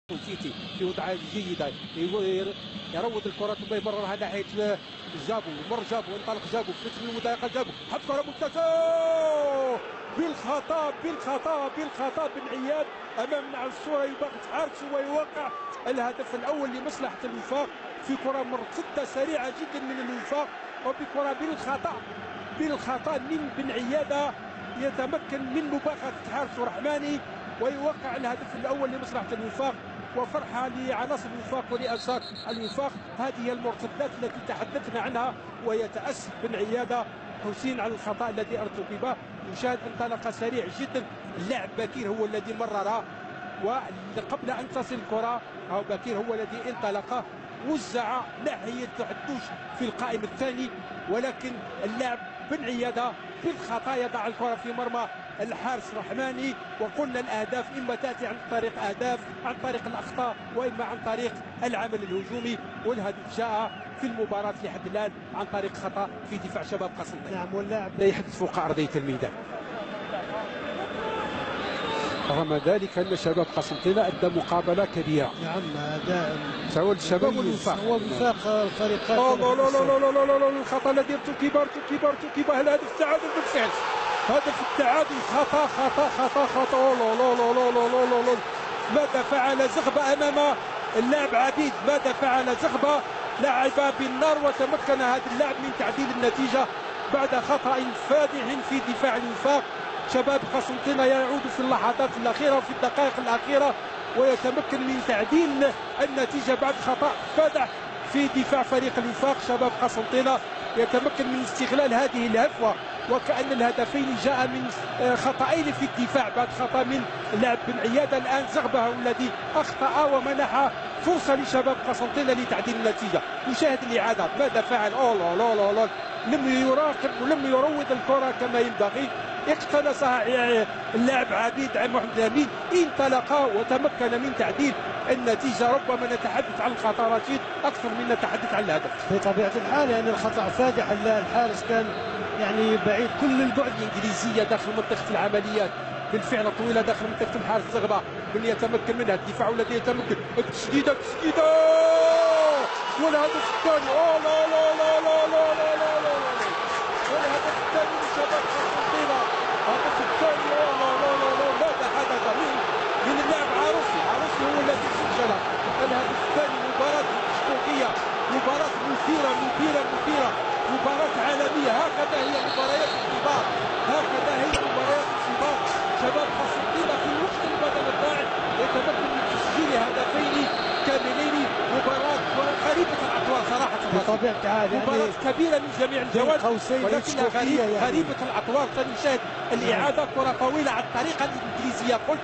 سيتي في وضعيه جيده يروض الكره ثم يمررها ناحيه جابو انطلق جابو في نفس المضايقه جابو حط كره ممتازه بالخطا بن عياد امامنا على الصوره يبغى حارس ويوقع الهدف الاول لمصلحه الوفاق في كره مرتده سريعه جدا من الوفاق وبكره بالخطا من بن عياده يتمكن من مباغته حارس رحماني ويوقع الهدف الاول لمصلحه الوفاق. وفرحه لعناصر الوفاق ولانصار الوفاق. هذه المرتدات التي تحدثنا عنها ويتاسف بن عياده حسين على الخطا الذي ارتكب. يشاهد انطلاقه سريع جدا، اللاعب بكير هو الذي مررها وقبل ان تصل الكره او بكير هو الذي انطلق وزع ناحيه عدوش في القائم الثاني، ولكن اللاعب بن عياده بالخطا يضع الكره في مرمى الحارس رحماني. وقلنا الاهداف اما تاتي عن طريق اهداف عن طريق الاخطاء واما عن طريق العمل الهجومي، والهدف جاء في المباراه لحد الان عن طريق خطا في دفاع شباب قسنطينه. نعم، واللاعب لا يحدث فوق ارضيه الميدان. رغم ذلك ان شباب قسنطينه ادى مقابله كبيره. نعم، اداء سواء الشباب والوفاق. هو وفاق الفريقين. لا الخطا الذي ارتكب الهدف التعادل بالفعل. هدف التعادل خطا لا ماذا فعل زغبه امام اللاعب عبيد؟ ماذا فعل زغبه؟ لعب بالنار وتمكن هذا اللاعب من تعديل النتيجه بعد خطا فادح في دفاع الوفاق. شباب قسنطينه يعود في اللحظات الاخيره وفي الدقائق الاخيره ويتمكن من تعديل النتيجه بعد خطا فادح في دفاع فريق الوفاق. شباب قسنطينه يتمكن من استغلال هذه الهفوه، وكأن الهدفين جاء من خطأين في الدفاع بعد خطأ من اللاعب بن عياده. الآن زغبه الذي أخطأ ومنح فرصة لشباب قسنطينة لتعديل النتيجة. نشاهد الإعادة ماذا فعل. لا لم يراقب ولم يروض الكرة كما ينبغي. اقتنصها اللاعب عبيد محمد امين، انطلق وتمكن من تعديل النتيجه. ربما نتحدث عن الخطا رشيد اكثر من نتحدث عن الهدف. بطبيعه الحال يعني الخطا فادح، الحارس كان يعني بعيد كل البعد. الانجليزيه داخل منطقه العمليات بالفعل طويله داخل منطقه الحارس زغبه من يتمكن منها. الدفاع الذي يتمكن التسديده والهدف الثاني. والهدف الثاني لشباب قسنطينه. الهدف الثاني ماذا حدث من اللاعب عروسي هو الذي سجل الهدف الثاني. مباراة اشتراكية، مباراة مثيرة مباراة عالمية. هكذا هي مباريات الكبار. شباب قسنطينة في الوقت البدل الضائع يتمكن من تسجيل هدفين كاملين. مباراة غريبة الأطوار صراحة. بطبيعة الحال مباراة كبيرة من جميع الجوانب ولكنها غريبة الأطوار. سنشاهد الإعادة، كرة طويلة على الطريقة الإنجليزية قلت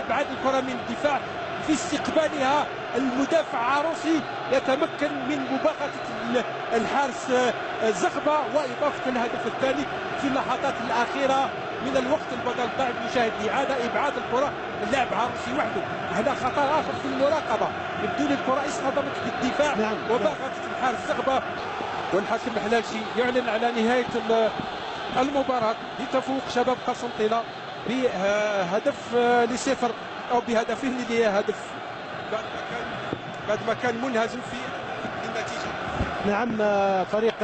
بعد الكرة من الدفاع في استقبالها المدافع عروسي يتمكن من مباغتة الحارس زغبه واضافه الهدف الثاني في اللحظات الاخيره من الوقت البدل الضائع. نشاهد اعاده ابعاد الكره اللاعب عروسي وحده. هذا خطر اخر في المراقبه، يبدو لي الكره اصطدمت بالدفاع وباغتت الحارس زغبه. والحكم الحلالشي يعلن على نهايه المباراه لتفوق شباب قسنطينه بهدف لصفر او بهدفين لهدف بعد ما كان منهزم في النتيجه. نعم، فريق